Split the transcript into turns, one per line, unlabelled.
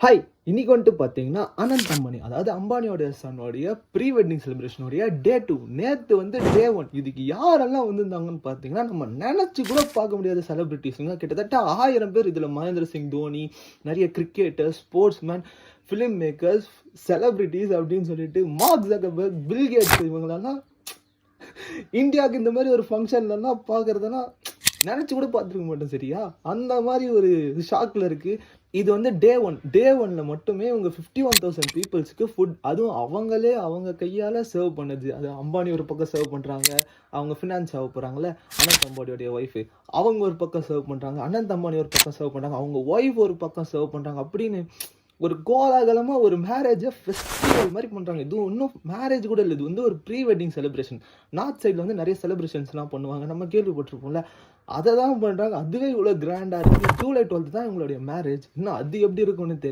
Hi! இன்னைக்கு வந்துட்டு பார்த்தீங்கன்னா, அனந்த் அம்பானி அதாவது அம்பானியோட சன்னோடைய ப்ரீ வெட்டிங் செலிப்ரேஷனுடைய டே 2 நேத்து வந்து டே 1 இதுக்கு யாரெல்லாம் வந்திருந்தாங்கன்னு பார்த்தீங்கன்னா, நம்ம நெனச்சு கூட பார்க்க முடியாத செலிபிரிட்டீஸ்ங்க. கிட்டத்தட்ட 1000 பேர். இதில மகேந்திர சிங் தோனி, நெறைய cricketers, sportsman, film makers, celebrities அப்படின்னு சொல்லிட்டு மார்க் ஜக்கர்பர்க், பில் கேட்ஸ் இவங்களெல்லாம் இந்தியாவுக்கு இந்த மாதிரி ஒரு ஃபங்க்ஷன்லலாம் பார்க்குறதெல்லாம் நினச்சி கூட பார்த்துருக்க மாட்டோம் சரியா? அந்த மாதிரி ஒரு ஷாக்கில் இருக்குது. இது வந்து டே 1 டே 1ல மட்டுமே உங்க 51,000 பீப்புள்ஸ்க்கு ஃபுட், அதுவும் அவங்களே அவங்க கையால் சர்வ் பண்ணுது. அது அம்பானி ஒரு பக்கம் சர்வ் பண்ணுறாங்க, அவங்க ஃபினான்ஸ் ஆக போகிறாங்களே அனந்த் அம்பானியோடைய ஒய்ஃபு, அவங்க ஒரு பக்கம் சர்வ் பண்ணுறாங்க, அனந்த் அம்பானி ஒரு பக்கம் சர்வ் பண்ணுறாங்க, அவங்க ஒய்ஃப் ஒரு பக்கம் சர்வ் பண்ணுறாங்க. அப்படின்னு ஒரு கோலாகலமாக ஒரு மேரேஜை ஃபெஸ்டிவல் மாதிரி பண்ணுறாங்க. இது இன்னும் மேரேஜ் கூட இல்லை, இது வந்து ஒரு ப்ரீ வெட்டிங் செலிப்ரேஷன். நார்த் சைடில் வந்து நிறைய செலிப்ரேஷன்ஸ்லாம் பண்ணுவாங்க, நம்ம கேள்விப்பட்டிருப்போம்ல. அதை தான் பண்ணுறாங்க. அதுவே இவ்வளோ கிராண்டாக இருக்குது. ஜூலை 12 தான் இவங்களுடைய மேரேஜ். இன்னும் அது எப்படி இருக்கும்னு தெரியல.